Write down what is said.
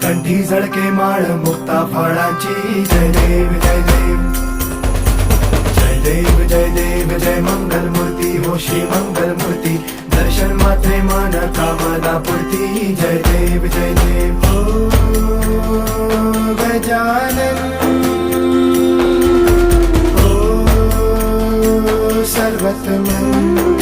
कंठी झळके माळ मुक्ता फळाची जय देव जय देव जय देव जय देव जय मंगल मूर्ती हो श्री मंगल मूर्ती दर्शन मात्रे मन कामना पूर्ती जय देव जय देव ओ गजानन ओ सर्वतमन